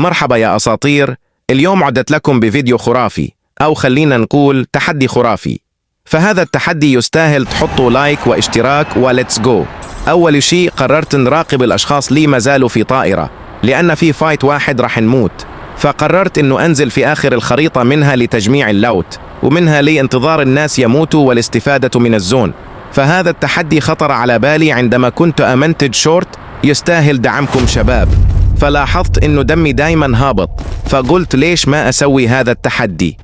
مرحبا يا أساطير. اليوم عدت لكم بفيديو خرافي، أو خلينا نقول تحدي خرافي. فهذا التحدي يستاهل تحطوا لايك واشتراك وليتس جو. أول شيء قررت نراقب الأشخاص اللي ما زالوا في طائرة، لأن في فايت واحد راح نموت. فقررت إنه أنزل في آخر الخريطة، منها لتجميع اللوت ومنها لانتظار الناس يموتوا والاستفادة من الزون. فهذا التحدي خطر على بالي عندما كنت أمنتج شورت يستاهل دعمكم شباب. فلاحظت إنه دمي دايما هابط، فقلت ليش ما أسوي هذا التحدي.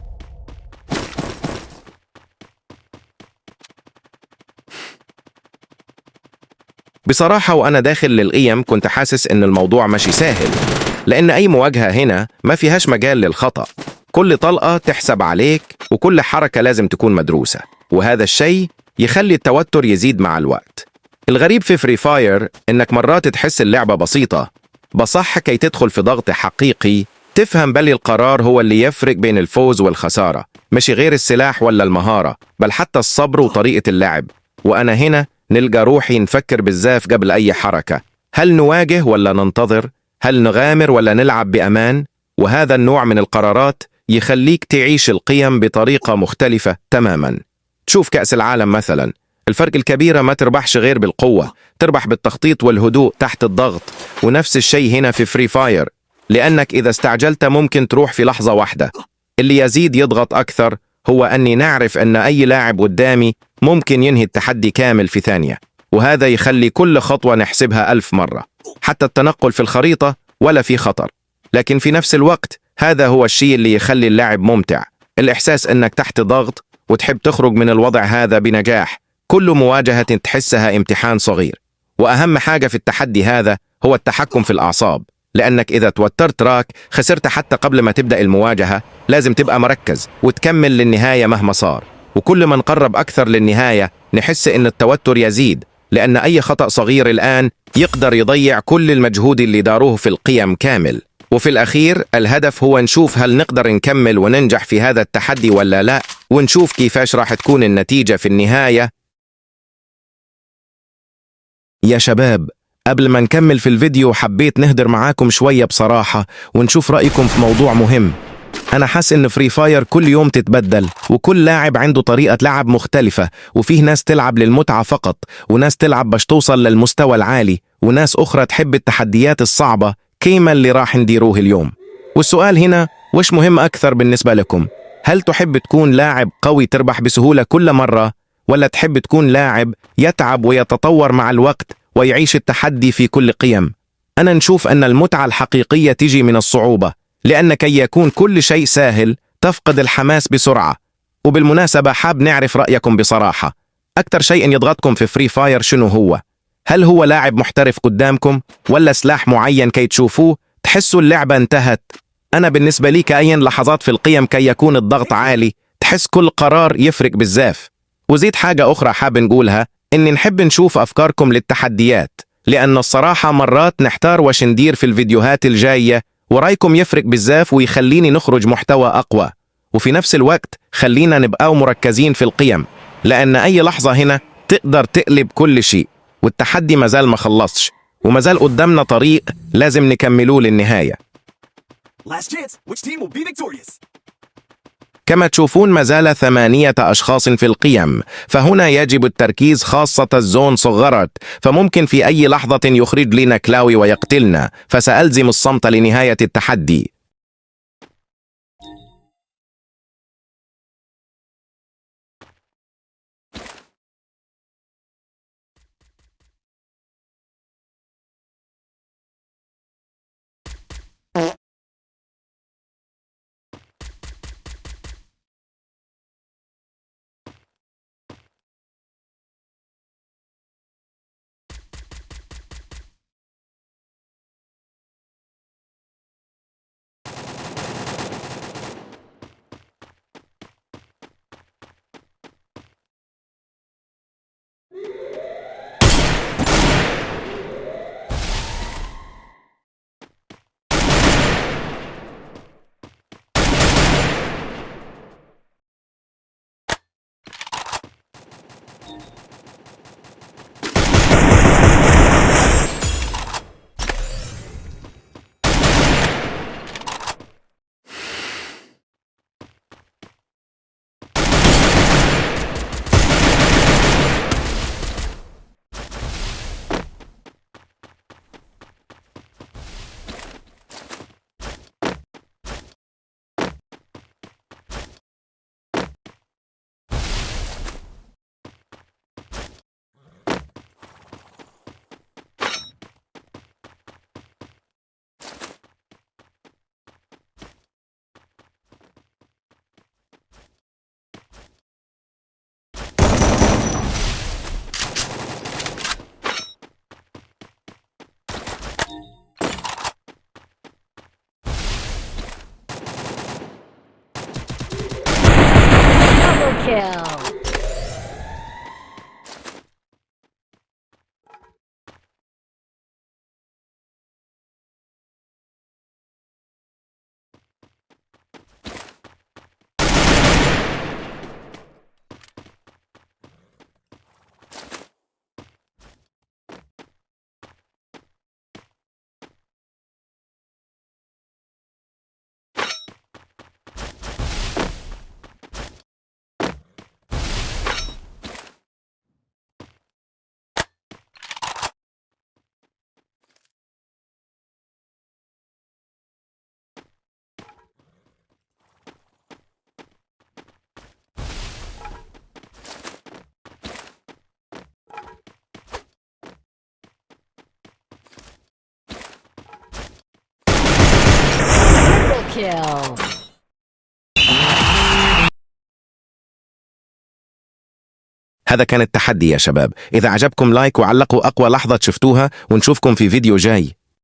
بصراحة وأنا داخل للقيم كنت حاسس إن الموضوع ماشي سهل، لأن أي مواجهة هنا ما فيهاش مجال للخطأ. كل طلقة تحسب عليك وكل حركة لازم تكون مدروسة، وهذا الشيء يخلي التوتر يزيد مع الوقت. الغريب في فري فاير إنك مرات تحس اللعبة بسيطة، بصح كي تدخل في ضغط حقيقي تفهم بل القرار هو اللي يفرق بين الفوز والخسارة، مش غير السلاح ولا المهارة، بل حتى الصبر وطريقة اللعب. وأنا هنا نلقى روحي نفكر بالزاف قبل أي حركة. هل نواجه ولا ننتظر؟ هل نغامر ولا نلعب بأمان؟ وهذا النوع من القرارات يخليك تعيش القيم بطريقة مختلفة تماما. تشوف كأس العالم مثلا، الفرق الكبيرة ما تربحش غير بالقوة، تربح بالتخطيط والهدوء تحت الضغط. ونفس الشيء هنا في فري فاير، لأنك إذا استعجلت ممكن تروح في لحظة واحدة. اللي يزيد يضغط أكثر هو أني نعرف أن أي لاعب قدامي ممكن ينهي التحدي كامل في ثانية، وهذا يخلي كل خطوة نحسبها 1000 مرة. حتى التنقل في الخريطة ولا في خطر، لكن في نفس الوقت هذا هو الشيء اللي يخلي اللعب ممتع، الإحساس أنك تحت ضغط وتحب تخرج من الوضع هذا بنجاح. كل مواجهة تحسها امتحان صغير. وأهم حاجة في التحدي هذا هو التحكم في الأعصاب، لأنك إذا توترت راك خسرت حتى قبل ما تبدأ المواجهة. لازم تبقى مركز وتكمل للنهاية مهما صار. وكل ما نقرب أكثر للنهاية نحس إن التوتر يزيد، لأن أي خطأ صغير الآن يقدر يضيع كل المجهود اللي داروه في القيم كامل. وفي الأخير الهدف هو نشوف هل نقدر نكمل وننجح في هذا التحدي ولا لا، ونشوف كيفاش راح تكون النتيجة في النهاية. يا شباب، قبل ما نكمل في الفيديو حبيت نهدر معاكم شوية بصراحة ونشوف رأيكم في موضوع مهم. أنا حاسس إن فري فاير كل يوم تتبدل، وكل لاعب عنده طريقة لعب مختلفة، وفيه ناس تلعب للمتعة فقط، وناس تلعب باش توصل للمستوى العالي، وناس أخرى تحب التحديات الصعبة كيما اللي راح نديروه اليوم. والسؤال هنا، وش مهم أكثر بالنسبة لكم؟ هل تحب تكون لاعب قوي تربح بسهولة كل مرة، ولا تحب تكون لاعب يتعب ويتطور مع الوقت ويعيش التحدي في كل قيم؟ أنا نشوف أن المتعة الحقيقية تيجي من الصعوبة، لأن كي يكون كل شيء سهل تفقد الحماس بسرعة. وبالمناسبة حاب نعرف رأيكم بصراحة، أكثر شيء يضغطكم في فري فاير شنو هو؟ هل هو لاعب محترف قدامكم، ولا سلاح معين كي تشوفوه تحسوا اللعبة انتهت؟ أنا بالنسبة لي كأين لحظات في القيم كي يكون الضغط عالي، تحس كل قرار يفرق بالزاف. وزيد حاجة أخرى حاب نقولها، إني نحب نشوف أفكاركم للتحديات، لأن الصراحة مرات نحتار وش ندير في الفيديوهات الجاية، ورأيكم يفرق بالزاف ويخليني نخرج محتوى أقوى. وفي نفس الوقت خلينا نبقى مركزين في القيم، لأن أي لحظة هنا تقدر تقلب كل شيء، والتحدي مازال ما خلصش، ومازال قدامنا طريق لازم نكملوه للنهاية. كما تشوفون مازال 8 أشخاص في القيم، فهنا يجب التركيز، خاصة الزون صغرت، فممكن في أي لحظة يخرج لنا كلاوي ويقتلنا، فسألزم الصمت لنهاية التحدي. kill. Triple kill. هذا كان التحدي يا شباب. إذا عجبكم لايك وعلقوا أقوى لحظة شفتوها، ونشوفكم في فيديو جاي.